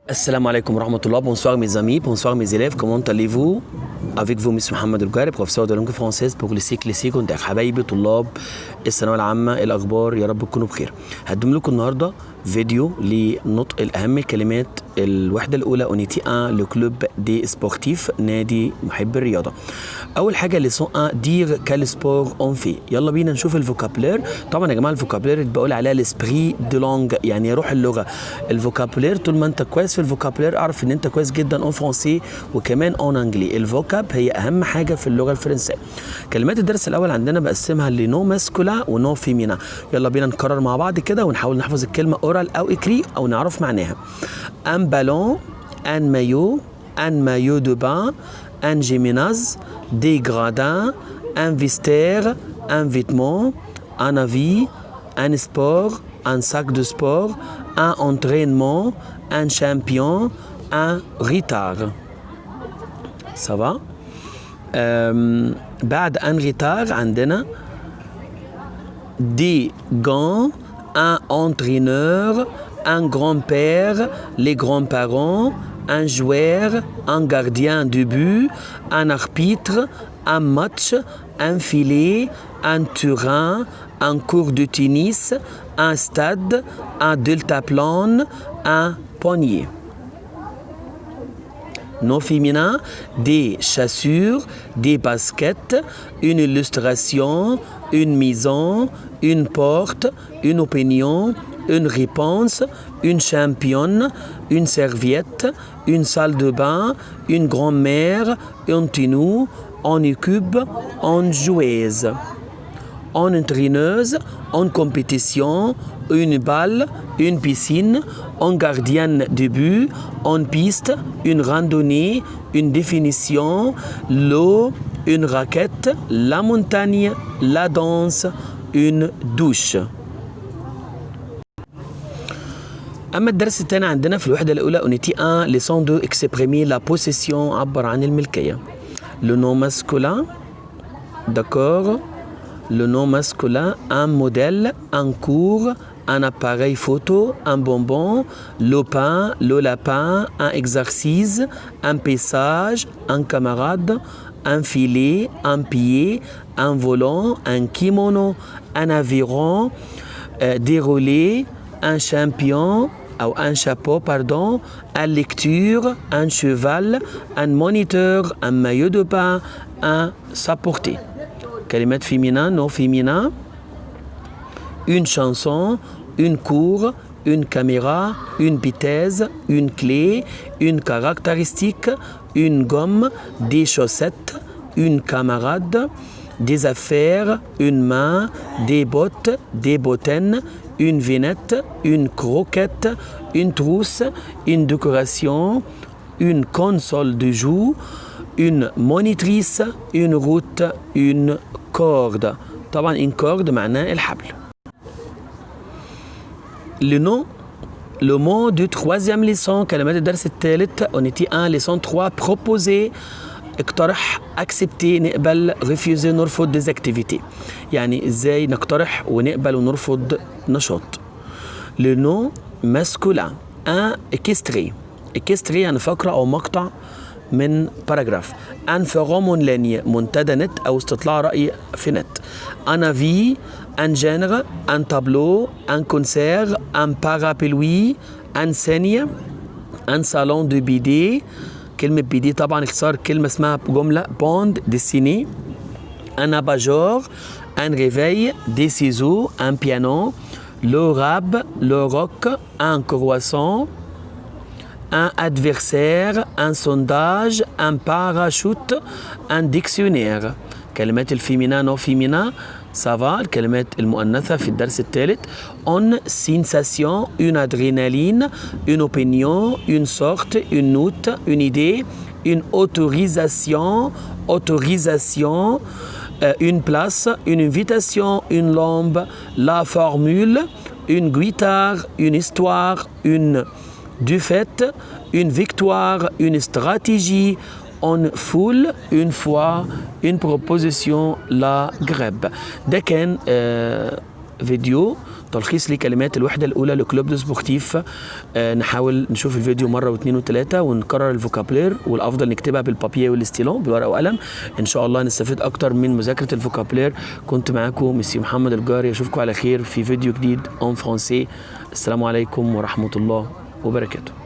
Assalamu alaikum wa rahmatullah, bonsoir mes amis, bonsoir mes élèves, comment allez-vous? Avec vous, M. Mohamed El-Gharib, professeur de langue française pour le cycle secondaire. حبايبي طلاب الثانوية العامة، الأخبار يا رب تكونوا بخير. هقدم لكم النهارده فيديو لنطق الأهم كلمات الوحدة الأولى أونيتي 1 لو كلوب دي سبورتيف، نادي محب الرياضة. أول حاجة ليسون 1 دير كال سبور أون في. يلا بينا نشوف الفوكابلير. طبعا يا جماعة الفوكابلير بقول عليها لسبري دو لونج، يعني روح اللغة. الفوكابلير طول ما أنت كويس في الفوكابلير أعرف إن أنت كويس جدا أون فرونسي وكمان أون أنجلي. الفوكاب هي أهم حاجة في اللغة الفرنسية. كلمات الدرس الأول عندنا بقسمها لنو ماسكولا ونو فيمينا. يلا بينا نكرر مع بعض كده ونحاول نحفظ الكلمة أورال أو إكري أو نعرف معناها. un ballon, un maillot de bain, un gymnase, des gradins, un vestiaire, un vêtement, un avis, un sport, un sac de sport, un entraînement, un champion, un retard. Ça va؟ بعد un retard عندنا des gants, un entraîneur, un grand-père, les grands-parents, un joueur, un gardien de but, un arbitre, un match, un filet, un terrain, un court de tennis, un stade, un deltaplane, un panier. Non féminin, des chaussures, des baskets, une illustration, une maison, une porte, une opinion, une réponse, une championne, une serviette, une salle de bain, une grand-mère, une tenue, une cube, une joueuse, une entraîneuse, une compétition, une balle, une piscine, un gardien de but, une piste, une randonnée, une définition, l'eau, une raquette, la montagne, la danse, une douche. أما الدرس الثاني عندنا في الوحدة الأولى أونيتي 1 ليسون دو إكسبريمي لا بوسيسيون، عبر عن الملكية. لو نو ماسكولين داكور، لو نو ماسكولين ان موديل، ان كور، un appareil photo, un bonbon, le pain, le lapin, un exercice, un paysage, un camarade, un filet, un pied, un volant, un kimono, un aviron, des relais, un champion أو un chapeau pardon, un lecture, un cheval, un moniteur, un maillot de bain, un supporter. كلمات féminin, non féminin. Une chanson, une cour, une caméra, une vitesse, une clé, une caractéristique, une gomme, des chaussettes, une camarade, des affaires, une main, des bottes, des bottines, une vinette, une croquette, une trousse, une décoration, une console de jeu, une monitrice, une route, une corde. طبعا une corde معناه الحبل. Le mot du troisième leçon كلمات الدرس الثالث أونيتي 1 leçon 3 proposer، اقترح، accepter نقبل، refuser نرفض، des activités. يعني ازاي نقترح ونقبل ونرفض نشاط. le nom masculin un extrait، extrait يعني فقرة أو مقطع من باراجراف. un forum en ligne منتدى نت أو استطلاع رأي في نت. un avis، un genre، un tableau، un concert، un parapluie، un signe، un salon de BD. كلمة BD طبعا اختصار كلمة اسمها جملة bande dessinée. un abat-jour، un réveil، des ciseaux، un piano، le rap، le rock، un croissant، un adversaire، un sondage، un parachute، un dictionnaire. كلمات الفيمينا نو فيمينا سافا. الكلمات المؤنثة في الدرس الثالث on sensation، une adrénaline، une opinion، une sorte، une note، une idée، une autorisation، une place، une invitation، une lampe، la formule، une guitare، une histoire، une défaite، une victoire، une stratégie، une foule، une fois، une proposition، la grève. ده كان فيديو تلخيص لكلمات الوحدة الأولى لكلوب دو سبورتيف. نحاول نشوف الفيديو مرة واثنين وثلاثة ونكرر الفوكابلير، والأفضل نكتبها بالبابيه والستيلون بالورقة وقلم. إن شاء الله نستفيد أكتر من مذاكرة الفوكابلير. كنت معاكم مسيو محمد الجاري، أشوفكم على خير في فيديو جديد en français. السلام عليكم ورحمة الله وبركاته.